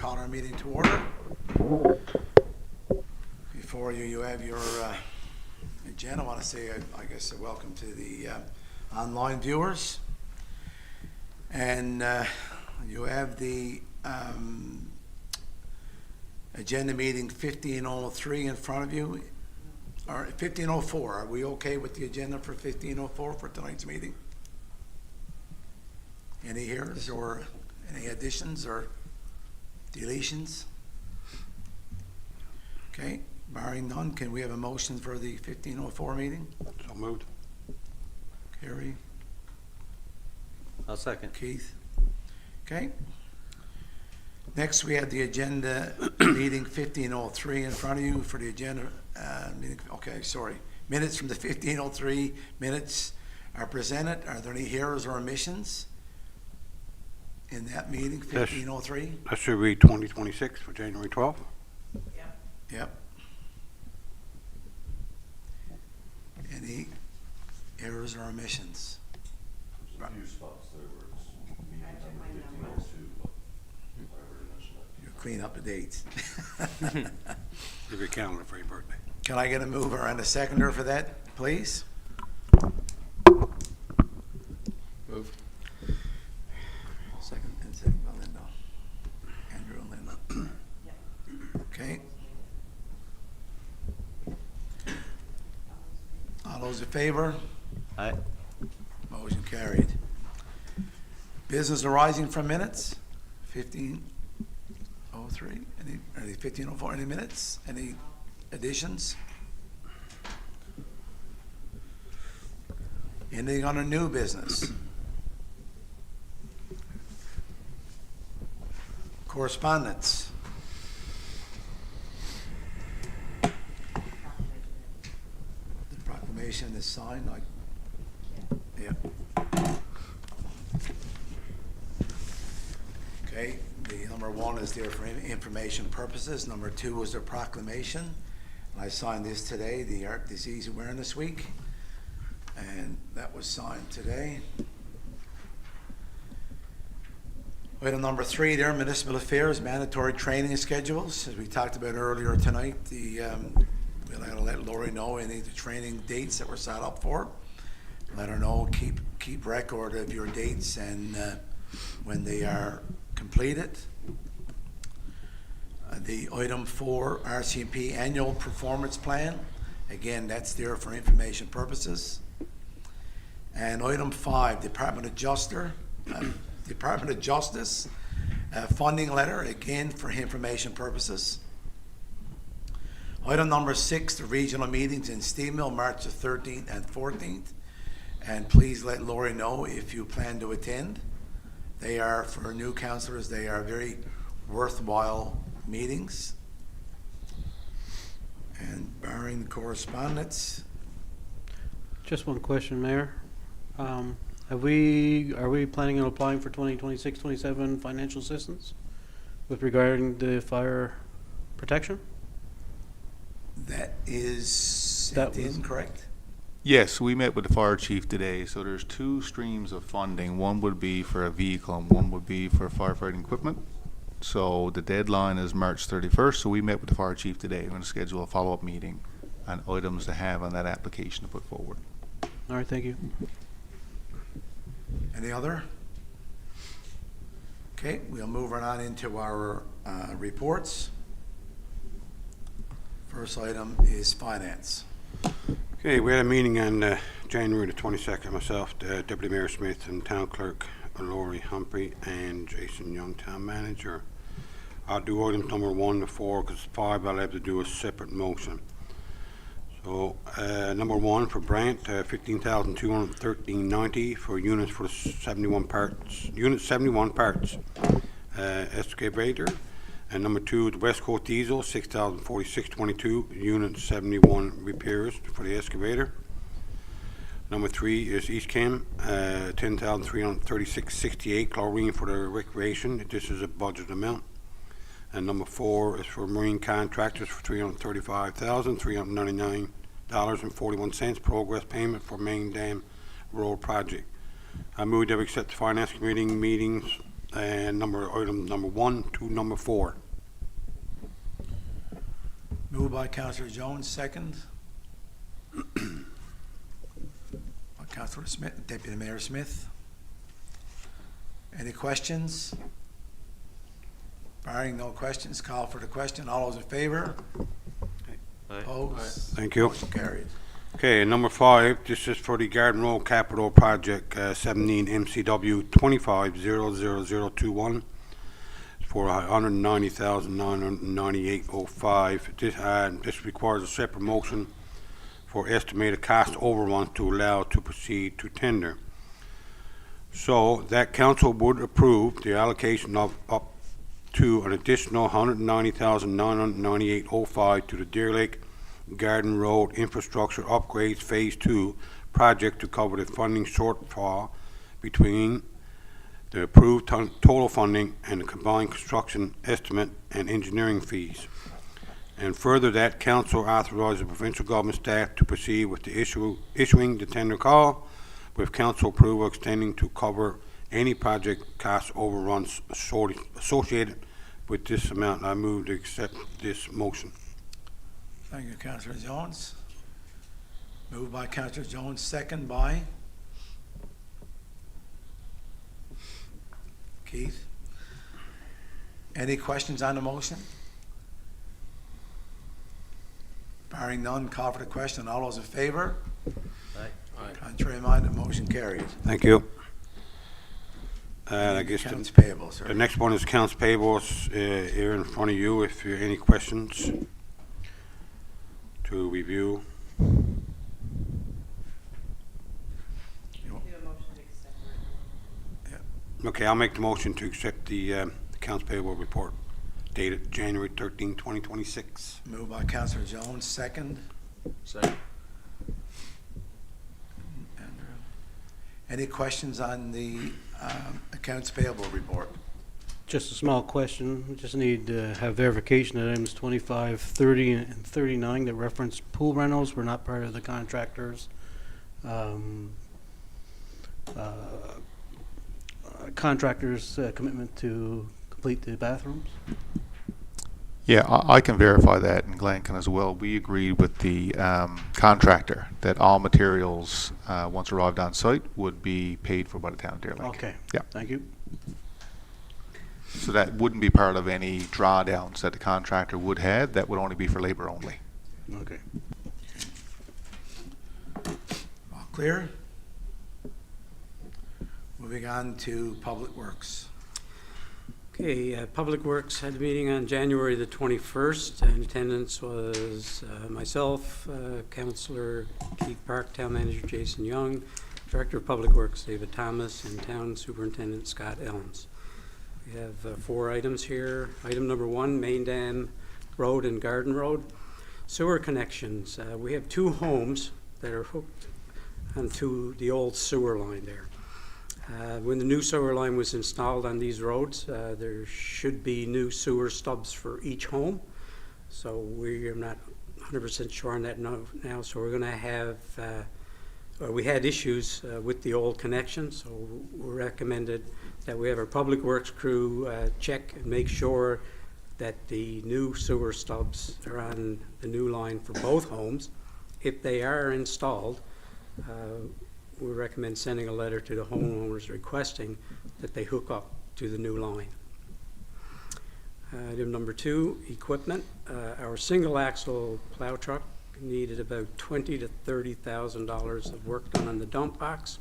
call our meeting to order. Before you have your agenda. I want to say, I guess, welcome to the online viewers. And you have the agenda meeting 1503 in front of you, or 1504. Are we okay with the agenda for 1504 for tonight's meeting? Any hearers or any additions or deletions? Okay, barring none, can we have a motion for the 1504 meeting? So moved. Kerry, I'll second. Keith? Okay. Next, we have the agenda meeting 1503 in front of you for the agenda meeting. Okay, sorry. Minutes from the 1503 minutes are presented. Are there any hearers or omissions in that meeting, 1503? That should read 2026 for January 12th. Yep. Any errors or omissions? There's a few spots there where it's meeting number 1502, but I already mentioned that. You clean up the dates. Give your calendar for your birthday. Can I get a mover and a seconder for that, please? Move. Second, Linda. Andrew and Linda. Okay. All those in favor? Aye. Motion carried. Business arising from minutes, 1503, any 1504, any minutes, any additions? Anything on a new business? Correspondence? The proclamation is signed, yeah. Okay, the number one is there for information purposes. Number two is the proclamation. I signed this today, the Heart Disease Awareness Week, and that was signed today. Item number three there, municipal affairs, mandatory training schedules. As we talked about earlier tonight, we'll have to let Lori know any of the training dates that were set up for. Let her know, keep record of your dates and when they are completed. The item 4, RCMP annual performance plan. Again, that's there for information purposes. And item 5, Department of Justice funding letter, again for information purposes. Item number 6, the regional meetings in Steamville, March the 13th and 14th. And please let Lori know if you plan to attend. They are, for new councillors, they are very worthwhile meetings. And barring the correspondence, Just one question, Mayor. Are we planning on applying for 2026-27 financial assistance with regarding the fire protection? that is That sent was- in, correct? Yes, we met with the fire chief today. So there's two streams of funding. One would be for a vehicle and one would be for firefighting equipment. So the deadline is March 31st. So we met with the fire chief today. We're going to schedule a follow-up meeting on items to have on that application to put forward. All right, thank you. Any other? Okay, we'll move right on into our reports. First item is finance. Okay, we had a meeting on January the 22nd, myself, Deputy Mayor Smith, and Town Clerk Laurie Humphrey, and Jason Young, Town Manager. I'll do items number 1 to 4, because 5 I'll have to do a separate motion. So, number 1 for Brant, $15,213.90 for units for 71 parts, unit 71 parts, excavator. And number 2, the West Coast Diesel, $6,046.22, unit 71 repairs for the excavator. Number 3 is East Chem, $10,336.68, chlorine for the recreation. This is a budget amount. And number 4 is for marine contractors for $335,399.41, progress payment for main dam road project. I move that we accept the finance committee meetings and item number 1 to number 4. Moved by Councillor Jones, second. By Councillor Smith, Deputy Mayor Smith. Any questions? Barring no questions, call for the question. All those in favor? Opposed? Thank you. Motion carried. Okay, number 5, this is for the Garden Road Capital Project, 17 MCW 250021 for $190,998.05. This requires a separate motion for estimated cost overruns to allow to proceed to tender. So that council would approve the allocation of up to an additional $190,998.05 to the Deer Lake Garden Road Infrastructure Upgrades Phase 2 project to cover the funding shortfall between the approved total funding and the combined construction estimate and engineering fees. And further, that council authorizes the provincial government staff to proceed with the issuing the tender call with council approval extending to cover any project cost overruns associated with this amount. I move to accept this motion. Thank you, Councillor Jones. Moved by Councillor Jones, second by Keith. Any questions on the motion? Barring none, call for the question. All those in favor? Contrary minded, motion carries. Thank you. I guess Accounts payable, sir. the next one is accounts payables here in front of you. If you have any questions to review. Okay, I'll make the motion to accept the accounts payable report dated January 13, 2026. Moved by Councillor Jones, second. Second. Andrew. Any questions on the accounts payable report? Just a small question. We just need to have verification that items 25, 30, and 39 that reference pool rentals were not part of the contractor's commitment to complete the bathrooms. Yeah, I can verify that, and Glenn can as well. We agreed with the contractor that all materials, once arrived on site, would be paid for by the town of Deer Lake. Okay. Yeah. Thank you. So that wouldn't be part of any drawdowns that the contractor would have. That would only be for labor only. Okay. All clear? Moving on to Public Works. Okay, Public Works had a meeting on January the 21st, and attendance was myself, Councillor Keith Park, Town Manager Jason Young, Director of Public Works David Thomas, and Town Superintendent Scott Elms. We have 4 items here. Item number 1, Main Dam Road and Garden Road. Sewer connections. We have 2 homes that are hooked onto the old sewer line there. When the new sewer line was installed on these roads, there should be new sewer stubs for each home. So we are not 100% sure on that now. So we're going to have, we had issues with the old connection. So we recommended that we have our Public Works crew check and make sure that the new sewer stubs are on the new line for both homes. If they are installed, we recommend sending a letter to the homeowners requesting that they hook up to the new line. Item number 2, equipment. Our single axle plow truck needed about $20,000 to $30,000 of work done on the dump box.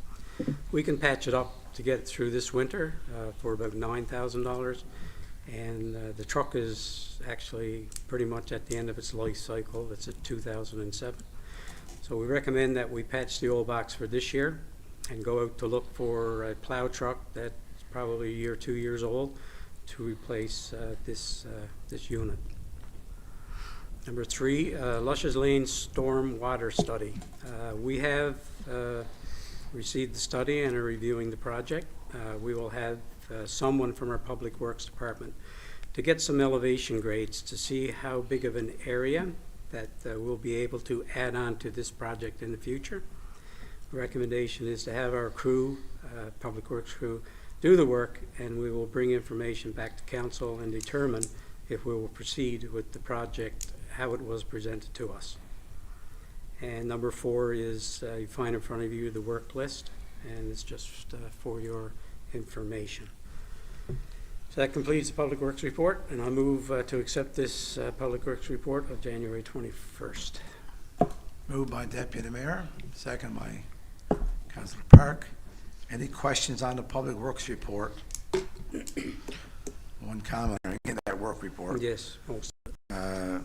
We can patch it up to get it through this winter for about $9,000. And the truck is actually pretty much at the end of its life cycle. It's at 2007. So we recommend that we patch the old box for this year and go out to look for a plow truck that's probably a year, 2 years old to replace this unit. Number 3, Luscious Lane Storm Water Study. We have received the study and are reviewing the project. We will have someone from our Public Works Department to get some elevation grades to see how big of an area that we'll be able to add on to this project in the future. The recommendation is to have our crew, Public Works crew, do the work, and we will bring information back to council and determine if we will proceed with the project, how it was presented to us. And number 4 is, you find in front of you the work list, and it's just for your information. So that completes the Public Works report, and I'll move to accept this Public Works report of January 21st. Moved by Deputy Mayor, second by Councillor Park. Any questions on the Public Works report? One comment in that work report. Yes, most. I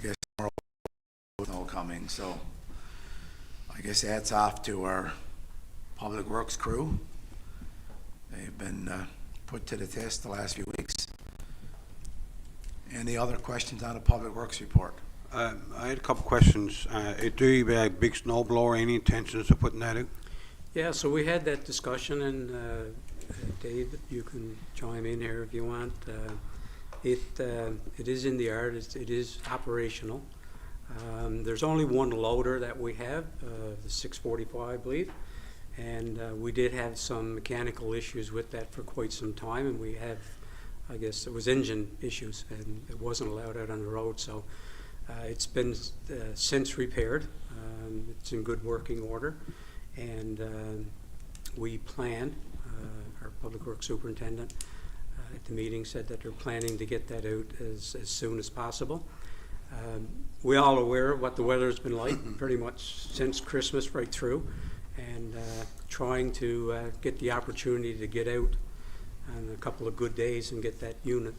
guess more no coming, so I guess hats off to our Public Works crew. They've been put to the test the last few weeks. Any other questions on the Public Works report? I had a couple questions. Do you have a big snow blower, any intentions of putting that out? Yeah, so we had that discussion, and Dave, you can chime in here if you want. It is in the yard, it is operational. There's only one loader that we have, the 645, I believe, and we did have some mechanical issues with that for quite some time, and we have, I guess it was engine issues, and it wasn't allowed out on the road, so it's been since repaired. It's in good working order, and we plan, our Public Works Superintendent at the meeting said that they're planning to get that out as soon as possible. We're all aware of what the weather's been like pretty much since Christmas right through, and trying to get the opportunity to get out on a couple of good days and get that unit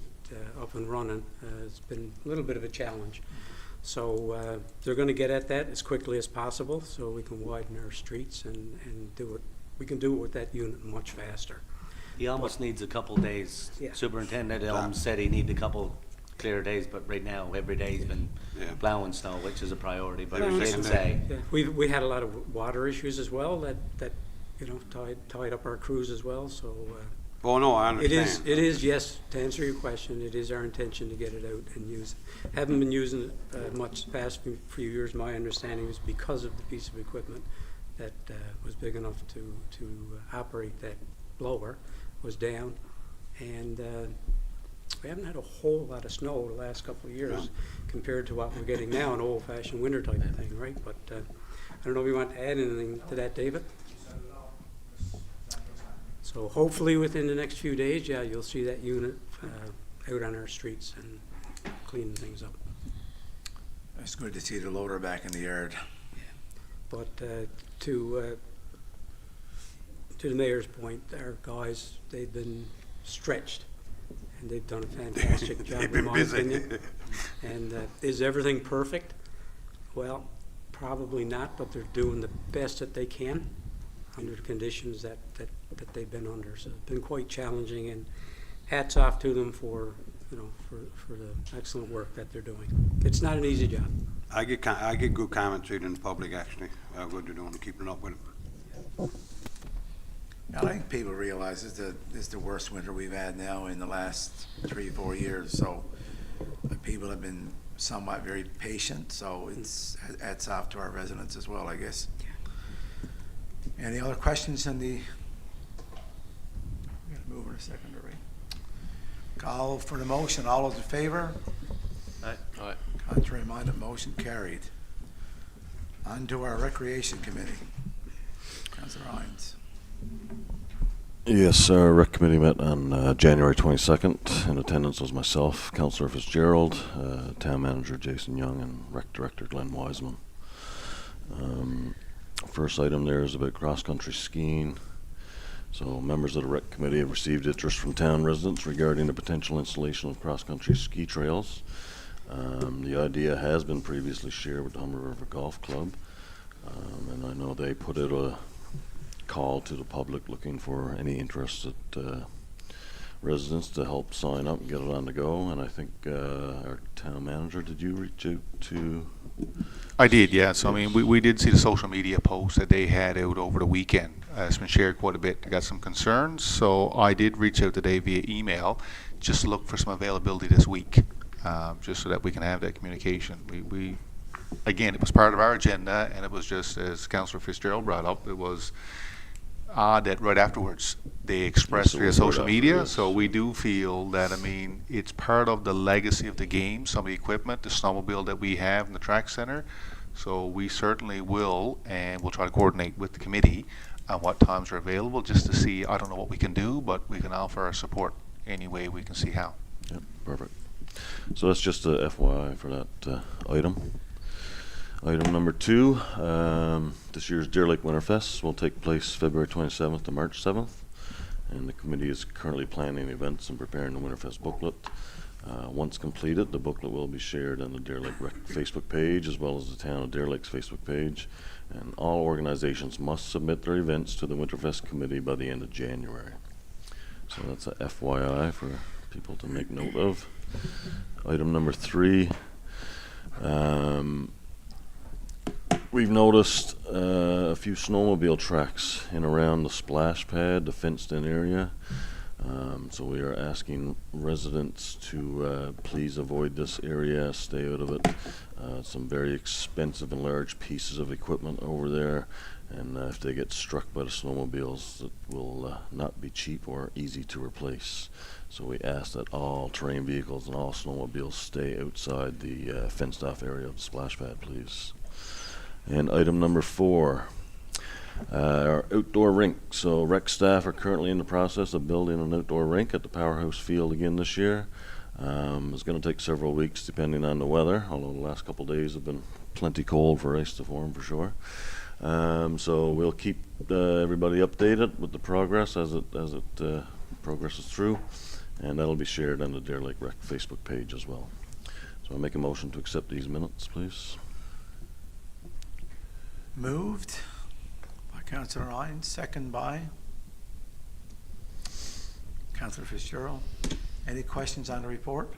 up and running has been a little bit of a challenge. So they're going to get at that as quickly as possible so we can widen our streets and do it. We can do it with that unit much faster. He almost needs a couple days. Yeah. Superintendent Elm said he needed a couple clear days, but right now, every day he's been Yeah. plowing snow, which is a priority, but They he were didn't saying say. Yeah, we had a lot of water issues as well that you know tied up our crews as well. So Oh, no, I it understand. is yes, to answer your question, it is our intention to get it out and use it. Haven't been using it much the past few years. My understanding was because of the piece of equipment that was big enough to operate that blower was down, and we haven't had a whole lot of snow the last couple of years compared to what we're getting now, an old-fashioned winter type of thing, right? But I don't know if you want to add anything to that, David? So hopefully within the next few days, yeah, you'll see that unit out on our streets and cleaning things up. It's good to see the loader back in the yard. But to the mayor's point, our guys, they've been stretched, and they've done a fantastic job, They've in been my busy. opinion. And is everything perfect? Well, probably not, but they're doing the best that they can under the conditions that they've been under. So it's been quite challenging, and hats off to them for the excellent work that they're doing. It's not an easy job. I get good comments out in the public, actually, how good they're doing and keeping up with it. I think people realize it's the worst winter we've had now in the last 3-4 years, so people have been somewhat very patient, so it's hats off to our residents as well, I guess. Any other questions on the, we're gonna move in a second, all right? Call for the motion, all those in favor? Aye. Contrary minded, motion carried. On to our Recreation Committee. Councillor Hines. Yes, our rec committee met on January 22nd. In attendance was myself, Councillor Fitzgerald, Town Manager Jason Young, and Rec Director Glenn Wiseman. First item there is about cross-country skiing. So members of the rec committee have received interest from town residents regarding the potential installation of cross-country ski trails. The idea has been previously shared with the Humber River Golf Club, and I know they put out a call to the public looking for any interested residents to help sign up and get it on the go. And I think our town manager, did you reach out to? I did, yeah. So, I mean, we did see the social media post that they had out over the weekend. It's been shared quite a bit. I got some concerns, so I did reach out today via email, just to look for some availability this week, just so that we can have that communication. We again, it was part of our agenda, and it was just, as Councillor Fitzgerald brought up, it was, odd that right afterwards they expressed So via right social after, media. yes. So we do feel that, I mean, it's part of the legacy of the game, some of the equipment, the snowmobile that we have in the track center. So we certainly will, and we'll try to coordinate with the committee on what times are available, just to see, I don't know what we can do, but we can offer our support any way we can see how. Yep, perfect. So that's just a FYI for that item. Item number 2, this year's Deer Lake Winterfest will take place February 27th to March 7th, and the committee is currently planning events and preparing the Winterfest booklet. Once completed, the booklet will be shared on the Deer Lake Rec Facebook page as well as the Town of Deer Lake's Facebook page, and all organizations must submit their events to the Winterfest committee by the end of January. So that's a FYI for people to make note of. Item number 3, we've noticed a few snowmobile tracks in around the splash pad, the fenced-in area. So we are asking residents to please avoid this area, stay out of it. Some very expensive and large pieces of equipment over there, and if they get struck by the snowmobiles, it will not be cheap or easy to replace. So we ask that all terrain vehicles and all snowmobiles stay outside the fenced-off area of the splash pad, please. And item number 4, our outdoor rink. So rec staff are currently in the process of building an outdoor rink at the Powerhouse Field again this year. It's going to take several weeks depending on the weather, although the last couple of days have been plenty cold for ice to form for sure. So we'll keep everybody updated with the progress as it progresses through, and that'll be shared on the Deer Lake Rec Facebook page as well. So I'll make a motion to accept these minutes, please. Moved by Councillor Hines, second by Councillor Fitzgerald. Any questions on the report?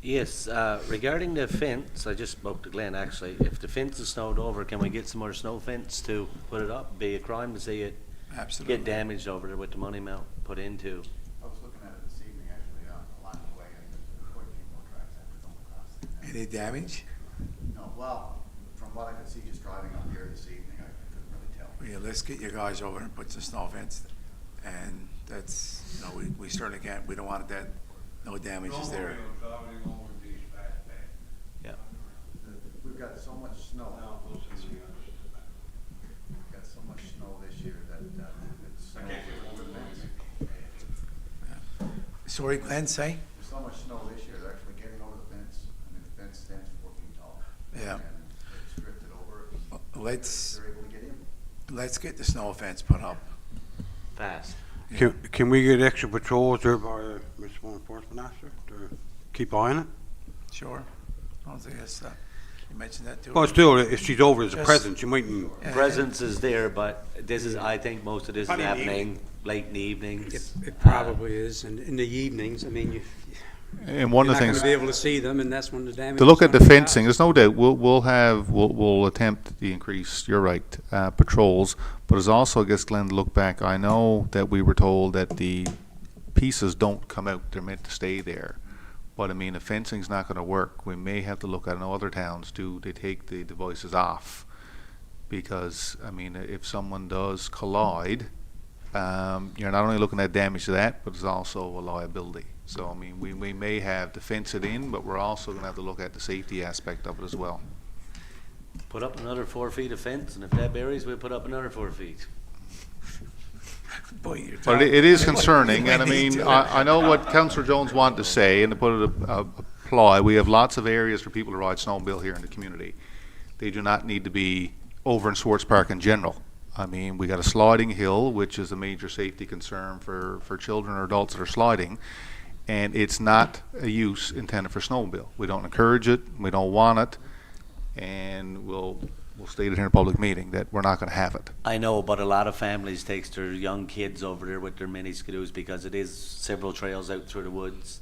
Yes, regarding the fence, I just spoke to Glenn actually. If the fence is snowed over, can we get some more snow fence to put it up? Be a crime to see it Absolutely. get damaged over there with the money amount put into. I was looking at it this evening, actually, along the way, and there's quite a few more tracks that come across there. Any damage? No, well, from what I could see just driving up here this evening, I couldn't really tell. Yeah, let's get your guys over and put some snow fence, and that's, you know, we certainly can't, we don't want that, no damage is there. Yeah. We've got so much snow. We've got so much snow this year that it's over the fence. Sorry, Glenn, say? There's so much snow this year, they're actually getting over the fence. I mean, the fence stands 4 feet tall. Yeah. And it's drifted over. Let's, They're able to get in. let's get the snow fence put up. Fast. Can we get extra patrols there by Municipal Enforcement Officer to keep eyeing it? Sure. I don't think that's, you mentioned that too. Well, still, if she's over as a Just- presence, you mightn't. Presence is there, but this is, I think most of this is Probably in the happening late in the evenings. It probably is, and in the evenings, I mean, And one you're of not the going things, to be able to see them, and that's when the damage. to look at the starts. fencing, there's no doubt, we'll attempt the increase, you're right, patrols, but it's also, I guess, Glenn, to look back, I know that we were told that the pieces don't come out, they're meant to stay there. But I mean, the fencing's not gonna work, we may have to look at, I know other towns do, they take the devices off. Because, I mean, if someone does collide, you're not only looking at damage to that, but it's also a liability. So, I mean, we may have to fence it in, but we're also gonna have to look at the safety aspect of it as well. Put up another 4 feet of fence, and if that buries, we'll put up another 4 feet. Boy, you're But talking- it is concerning, and I We need mean, to. I know what Councillor Jones wanted to say, and to put it apply, we have lots of areas for people to ride snowmobile here in the community. They do not need to be over in Swartz Park in general. I mean, we got a sliding hill, which is a major safety concern for children or adults that are sliding, and it's not a use intended for snowmobile. We don't encourage it, we don't want it, and we'll state it here in a public meeting that we're not gonna have it. I know, but a lot of families takes their young kids over there with their mini skidoos because it is several trails out through the woods.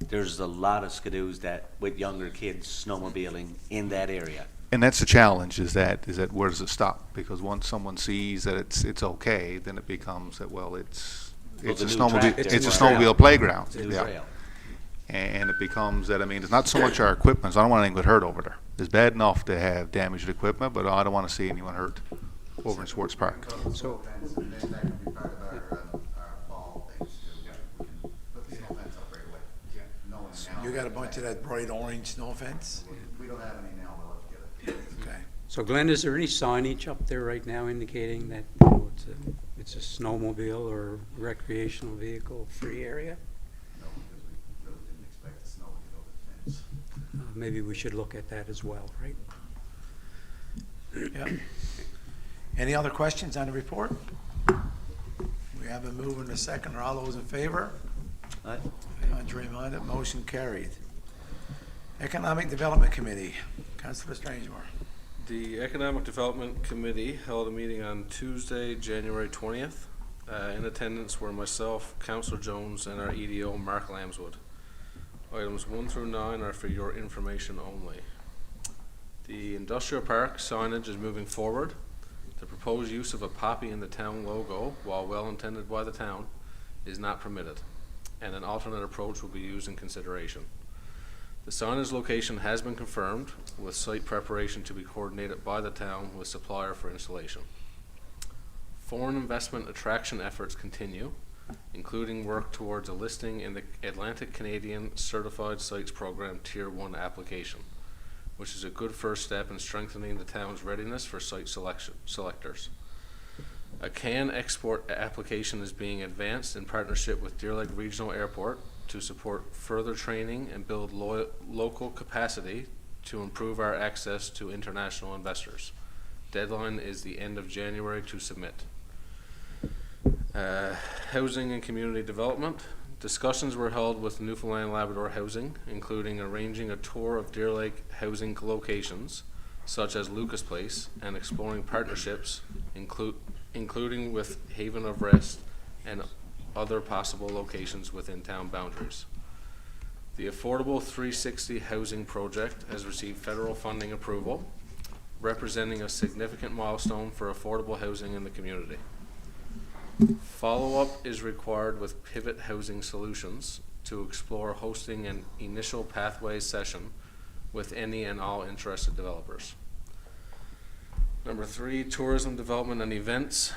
There's a lot of skidoos that, with younger kids snowmobiling in that area. And that's the challenge, is that where does it stop? Because once someone sees that it's okay, then it becomes that, well, it's a the new snowmobile, track it's there. a It's a trail. snowmobile playground. It's a new Yeah. trail. And it becomes that, I mean, it's not so much our equipment, I don't want anyone hurt over there. It's bad enough to have damaged equipment, but I don't want to see anyone hurt. over in Swartz Park. So- Fence, and then that can be part of our fall things too. We can put the snow fence up right away. Knowing now. You got a bunch of that bright orange snow fence? We don't have any now, we'll have to get it. Okay. So Glenn, is there any signage up there right now indicating that, it's a snowmobile or recreational vehicle free area? No, because we really didn't expect the snow to get over the fence. Maybe we should look at that as well, right? Yep. Any other questions on the report? We have a move and a second. Are all those in favor? Aye. Contrary minded, motion carried. Economic Development Committee, Councilor Strangemore. The Economic Development Committee held a meeting on Tuesday, January 20th. In attendance were myself, Councillor Jones, and our EDO, Mark Lambswood. Items 1 through 9 are for your information only. The industrial park signage is moving forward. The proposed use of a poppy in the town logo, while well intended by the town, is not permitted, and an alternate approach will be used in consideration. The signage location has been confirmed, with site preparation to be coordinated by the town with supplier for installation. Foreign investment attraction efforts continue, including work towards a listing in the Atlantic Canadian Certified Sites Program Tier 1 application, which is a good first step in strengthening the town's readiness for site selectors. A CAN export application is being advanced in partnership with Deer Lake Regional Airport to support further training and build local capacity to improve our access to international investors. Deadline is the end of January to submit. Housing and community development. Discussions were held with Newfoundland Labrador Housing, including arranging a tour of Deer Lake housing locations, such as Lucas Place, and exploring partnerships, including with Haven of Rest and other possible locations within town boundaries. The Affordable 360 Housing Project has received federal funding approval, representing a significant milestone for affordable housing in the community. Follow-up is required with Pivot Housing Solutions to explore hosting an initial pathways session with any and all interested developers. Number 3, tourism development and events.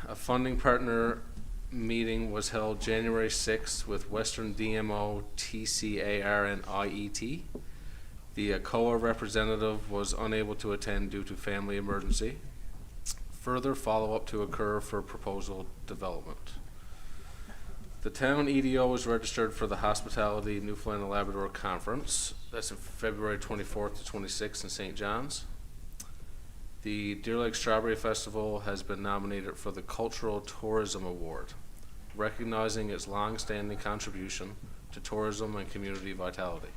A funding partner meeting was held January 6th with Western DMO, TCAR, and IET. The ACOA representative was unable to attend due to family emergency. Further follow-up to occur for proposal development. The town EDO is registered for the Hospitality Newfoundland and Labrador Conference. That's in February 24th to 26th in St. John's. The Deer Lake Strawberry Festival has been nominated for the Cultural Tourism Award, recognizing its long-standing contribution to tourism and community vitality.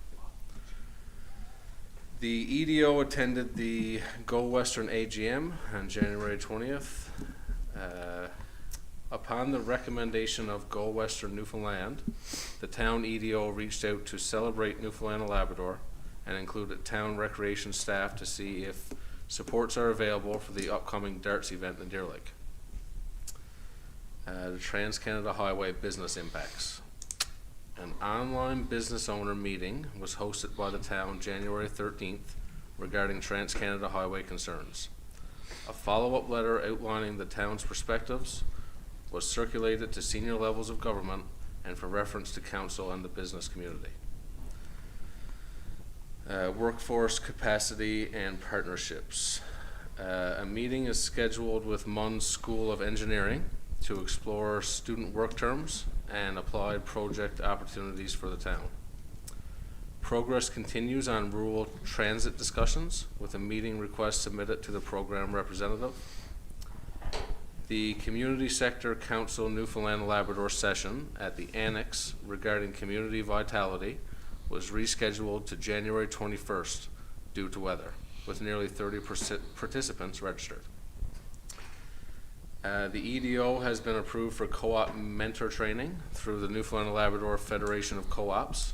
The EDO attended the Go Western AGM on January 20th. Upon the recommendation of Go Western Newfoundland, the town EDO reached out to Celebrate Newfoundland and Labrador and included town recreation staff to see if supports are available for the upcoming darts event in Deer Lake. The Trans-Canada Highway business impacts. An online business owner meeting was hosted by the town January 13th regarding Trans-Canada Highway concerns. A follow-up letter outlining the town's perspectives was circulated to senior levels of government and for reference to council and the business community. Workforce capacity and partnerships. A meeting is scheduled with Munn School of Engineering to explore student work terms and applied project opportunities for the town. Progress continues on rural transit discussions with a meeting request submitted to the program representative. The Community Sector Council Newfoundland and Labrador session at the Annex regarding community vitality was rescheduled to January 21st due to weather, with nearly 30 participants registered. The EDO has been approved for co-op mentor training through the Newfoundland and Labrador Federation of Co-ops.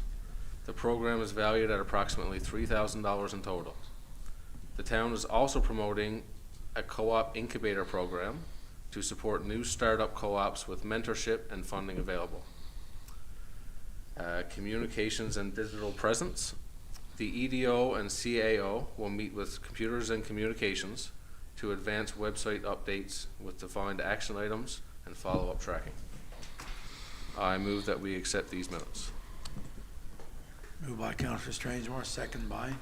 The program is valued at approximately $3,000 in total. The town is also promoting a co-op incubator program to support new startup co-ops with mentorship and funding available. Communications and digital presence. The EDO and CAO will meet with Computers and Communications to advance website updates with defined action items and follow-up tracking. I move that we accept these minutes. Moved by Councillor Strangemore, second by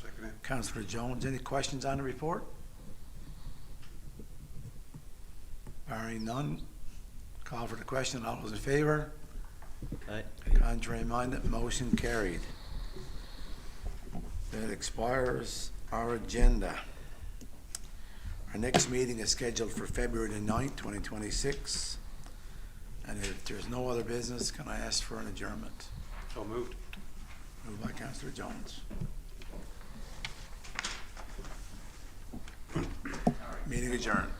Second it. Councillor Jones. Any questions on the report? Barring none, call for the question. All those in favor? Aye. Contrary minded, motion carried. That expires our agenda. Our next meeting is scheduled for February the 9th, 2026. And if there's no other business, can I ask for an adjournment? So moved. Moved by Councillor Jones. Meeting adjourned.